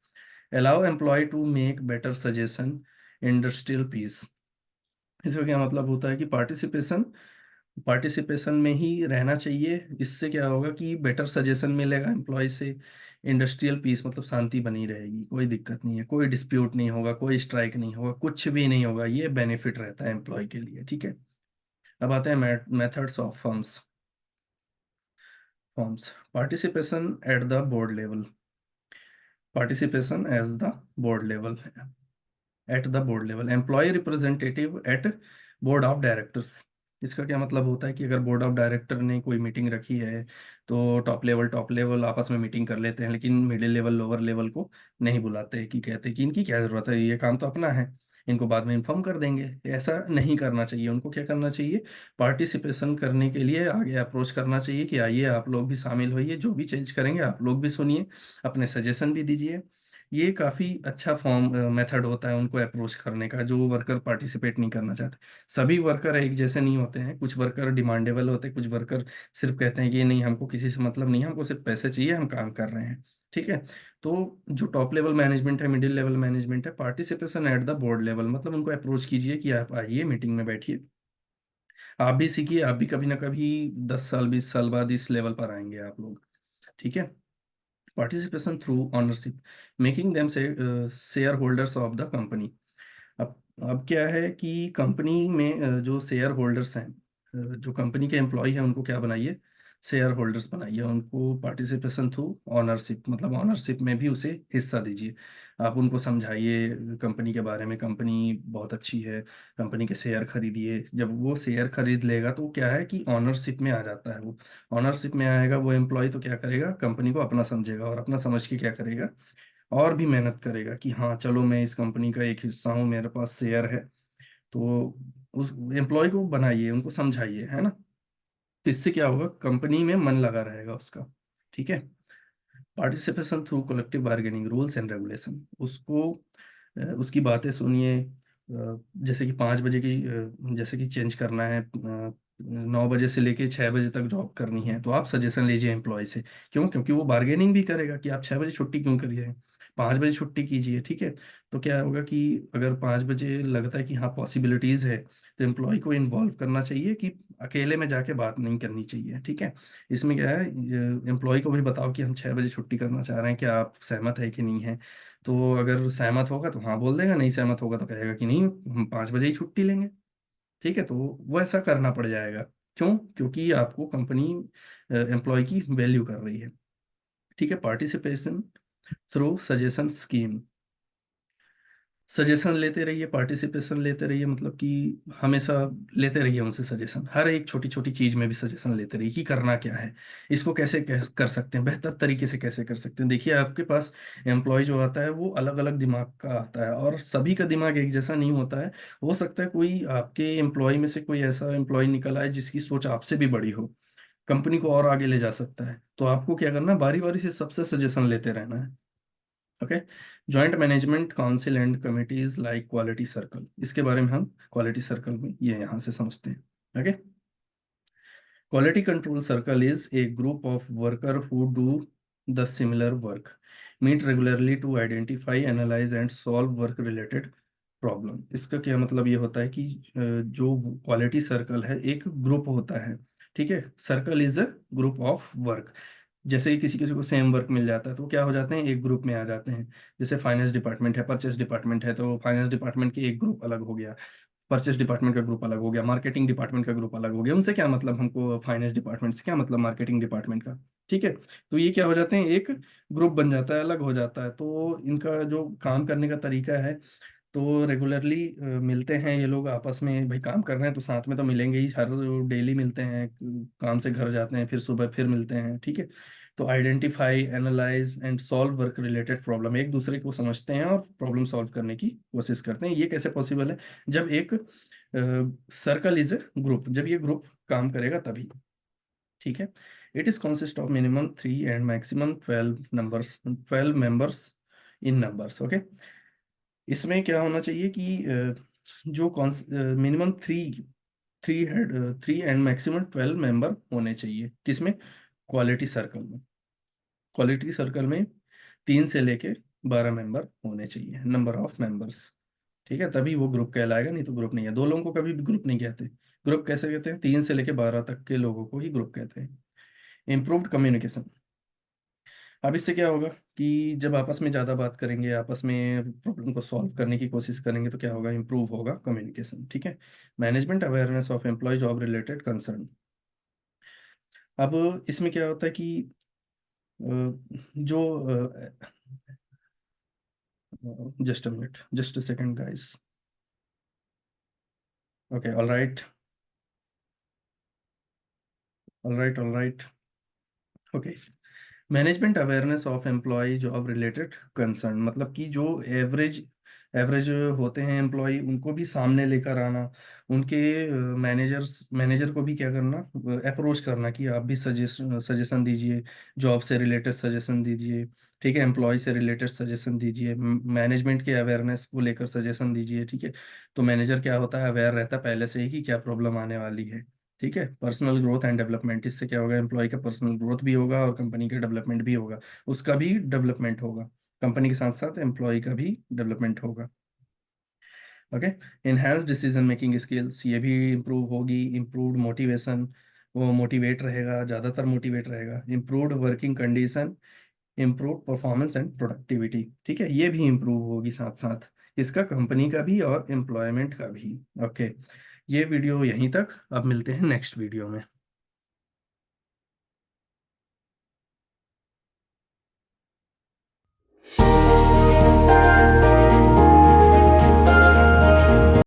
Allow employee to make better suggestion, industrial peace. इसका क्या मतलब होता है कि पार्टिसिपेशन पार्टिसिपेशन में ही रहना चाहिए। इससे क्या होगा कि बेटर सजेशन मिलेगा एम्प्लॉय से। इंडस्ट्रियल पीस मतलब शांति बनी रहेगी, कोई दिक्कत नहीं है, कोई डिस्प्यूट नहीं होगा, कोई स्ट्राइक नहीं होगा, कुछ भी नहीं होगा। ये बेनिफिट रहता है एम्प्लॉय के लिए। ठीक है। अब आते हैं methods of forms. Participation at the board level. Participation as the board level at the board level, employee representative at board of directors. इसका क्या मतलब होता है कि अगर बोर्ड ऑफ डायरेक्टर ने कोई मीटिंग रखी है तो टॉप लेवल आपस में मीटिंग कर लेते हैं, लेकिन मिडिल लेवल लोअर लेवल को नहीं बुलाते हैं, कि कहते हैं कि इनकी क्या ज़रूरत है, ये काम तो अपना है, इनको बाद में इन्फॉर्म कर देंगे। ऐसा नहीं करना चाहिए। उनको क्या करना चाहिए, पार्टिसिपेशन करने के लिए आगे अप्रोच करना चाहिए कि आइए आप लोग भी शामिल होइए, जो भी चेंज करेंगे आप लोग भी सुनिए, अपने सजेशन भी दीजिए। ये काफ़ी अच्छा फॉर्म मेथड होता है उनको अप्रोच करने का, जो वर्कर पार्टिसिपेट नहीं करना चाहते। सभी वर्कर एक जैसे नहीं होते हैं, कुछ वर्कर डिमांडेबल होते हैं, कुछ वर्कर सिर्फ कहते हैं कि नहीं हमको किसी से मतलब नहीं है, हमको सिर्फ पैसे चाहिए, हम काम कर रहे हैं। ठीक है। तो जो टॉप लेवल मैनेजमेंट है, मिडिल लेवल मैनेजमेंट है, participation at the board level, मतलब उनको अप्रोच कीजिए कि आप आइए मीटिंग में बैठिए, आप भी सीखिए, आप भी कभी ना कभी 10 साल 20 साल बाद इस लेवल पर आएंगे आप लोग। ठीक है। Participation through ownership, making them से shareholders of the company. अब क्या है कि कंपनी में जो शेयर होल्डर्स हैं, जो कंपनी के एम्प्लॉय हैं, उनको क्या बनाइए, शेयर होल्डर्स बनाइए। उनको पार्टिसिपेशन थ्रू ऑनरशिप, मतलब ऑनरशिप में भी उसे हिस्सा दीजिए। आप उनको समझाइए कंपनी के बारे में, कंपनी बहुत अच्छी है, कंपनी के शेयर खरीदिए। जब वो शेयर खरीद लेगा तो क्या है कि ऑनरशिप में आ जाता है वो। ऑनरशिप में आएगा वो एम्प्लॉय तो क्या करेगा, कंपनी को अपना समझेगा, और अपना समझ के क्या करेगा, और भी मेहनत करेगा कि हाँ चलो मैं इस कंपनी का एक हिस्सा हूँ, मेरे पास शेयर है। तो उस एम्प्लॉय को बनाइए, उनको समझाइए, है ना। तो इससे क्या होगा, कंपनी में मन लगा रहेगा उसका। ठीक है। Participation through collective bargaining rules and regulation, उसको उसकी बातें सुनिए। जैसे कि 5 बजे की, जैसे कि चेंज करना है, 9 बजे से लेके 6 बजे तक जॉब करनी है, तो आप सजेशन लीजिए एम्प्लॉय से। क्यों? क्योंकि वो बार्गेनिंग भी करेगा कि आप 6 बजे छुट्टी क्यों करिए हैं, 5 बजे छुट्टी कीजिए। ठीक है। तो क्या होगा कि अगर 5 बजे लगता है कि हाँ पॉसिबिलिटीज है, तो एम्प्लॉय को इन्वॉल्व करना चाहिए, कि अकेले में जाके बात नहीं करनी चाहिए। ठीक है। इसमें क्या है, एम्प्लॉय को भी बताओ कि हम 6 बजे छुट्टी करना चाह रहे हैं, क्या आप सहमत है कि नहीं है। तो अगर सहमत होगा तो हाँ बोल देगा, नहीं सहमत होगा तो कहेगा कि नहीं, हम 5 बजे ही छुट्टी लेंगे। ठीक है। तो वो ऐसा करना पड़ जाएगा। क्यों? क्योंकि आपको कंपनी एम्प्लॉय की वैल्यू कर रही है। ठीक है। Participation through suggestion scheme, suggestion लेते रहिए, पार्टिसिपेशन लेते रहिए, मतलब कि हमेशा लेते रहिए उनसे सजेशन, हर एक छोटी छोटी चीज में भी सजेशन लेते रहिए कि करना क्या है, इसको कैसे कर सकते हैं, बेहतर तरीके से कैसे कर सकते हैं। देखिए आपके पास एम्प्लॉय जो आता है वो अलग अलग दिमाग का आता है, और सभी का दिमाग एक जैसा नहीं होता है। हो सकता है कोई आपके एम्प्लॉय में से कोई ऐसा एम्प्लॉय निकल आए जिसकी सोच आपसे भी बड़ी हो, कंपनी को और आगे ले जा सकता है। तो आपको क्या करना है, बारी बारी से सबसे सजेशन लेते रहना है। Okay. Joint management council and committees like quality circle, इसके बारे में हम क्वालिटी सर्कल में ये यहाँ से समझते हैं। Okay. Quality control circle is a group of worker who do the similar work, meet regularly to identify analyse and solve work related problem. इसका क्या मतलब ये होता है कि जो क्वालिटी सर्कल है एक ग्रुप होता है। ठीक है। Circle is a group of work. जैसे ही किसी किसी को सेम वर्क मिल जाता है तो क्या हो जाते हैं, एक ग्रुप में आ जाते हैं। जैसे फाइनेंस डिपार्टमेंट है, परचेस डिपार्टमेंट है, तो फाइनेंस डिपार्टमेंट के एक ग्रुप अलग हो गया, परचेस डिपार्टमेंट का ग्रुप अलग हो गया, मार्केटिंग डिपार्टमेंट का ग्रुप अलग हो गया। उनसे क्या मतलब हमको, फाइनेंस डिपार्टमेंट से क्या मतलब मार्केटिंग डिपार्टमेंट का। ठीक है। तो ये क्या हो जाते हैं, एक ग्रुप बन जाता है, अलग हो जाता है। तो इनका जो काम करने का तरीका है, तो रेगुलरली मिलते हैं ये लोग आपस में, भाई काम कर रहे हैं तो साथ में तो मिलेंगे ही, हर डेली मिलते हैं, काम से घर जाते हैं, फिर सुबह फिर मिलते हैं। ठीक है। तो identify analyse and solve work related problem, एक दूसरे को समझते हैं और प्रॉब्लम सॉल्व करने की कोशिश करते हैं। ये कैसे पॉसिबल है, जब एक सर्कल इज ए ग्रुप, जब ये ग्रुप काम करेगा तभी। ठीक है। It is consist of minimum 3 and maximum 12 numbers, 12 members in numbers. Okay. इसमें क्या होना चाहिए कि जो minimum three three head 3 and maximum 12 member होने चाहिए, किसमें, क्वालिटी सर्कल में। क्वालिटी सर्कल में 3 से लेके 12 मेंबर होने चाहिए, नंबर ऑफ मेंबर्स। ठीक है। तभी वो ग्रुप कहलाएगा, नहीं तो ग्रुप नहीं है। दो लोगों को कभी भी ग्रुप नहीं कहते। ग्रुप कैसे कहते हैं, 3 से लेके 12 तक के लोगों को ही ग्रुप कहते हैं। इम्प्रूव्ड कम्युनिकेशन, अब इससे क्या होगा कि जब आपस में ज़्यादा बात करेंगे, आपस में प्रॉब्लम को सॉल्व करने की कोशिश करेंगे, तो क्या होगा, इंप्रूव होगा कम्युनिकेशन। ठीक है। Management awareness of employee job related concern, अब इसमें क्या होता है कि जो just a minute, just a second guys. Okay. All right, all right, all right. Okay. Management awareness of employee job related concern, मतलब कि जो एवरेज एवरेज होते हैं एम्प्लॉय, उनको भी सामने लेकर आना, उनके मैनेजर को भी क्या करना, अप्रोच करना कि आप भी सजेशन दीजिए, जॉब से रिलेटेड सजेशन दीजिए। ठीक है। एम्प्लॉय से रिलेटेड सजेशन दीजिए, मैनेजमेंट के अवेयरनेस को लेकर सजेशन दीजिए। ठीक है। तो मैनेजर क्या होता है, अवेयर रहता है पहले से ही कि क्या प्रॉब्लम आने वाली है। ठीक है। पर्सनल ग्रोथ एंड डेवलपमेंट, इससे क्या होगा, एम्प्लॉय का पर्सनल ग्रोथ भी होगा और कंपनी का डेवलपमेंट भी होगा, उसका भी डेवलपमेंट होगा, कंपनी के साथ साथ एम्प्लॉय का भी डेवलपमेंट होगा। Okay. Enhance decision making skills, ये भी इम्प्रूव होगी। इम्प्रूव्ड मोटिवेशन, वो मोटिवेट रहेगा, ज़्यादातर मोटिवेट रहेगा। Improved working condition, improve performance and productivity. ठीक है। ये भी इम्प्रूव होगी साथ साथ, इसका कंपनी का भी और एम्प्लॉयमेंट का भी। ओके। ये वीडियो यहीं तक, अब मिलते हैं नेक्स्ट वीडियो में।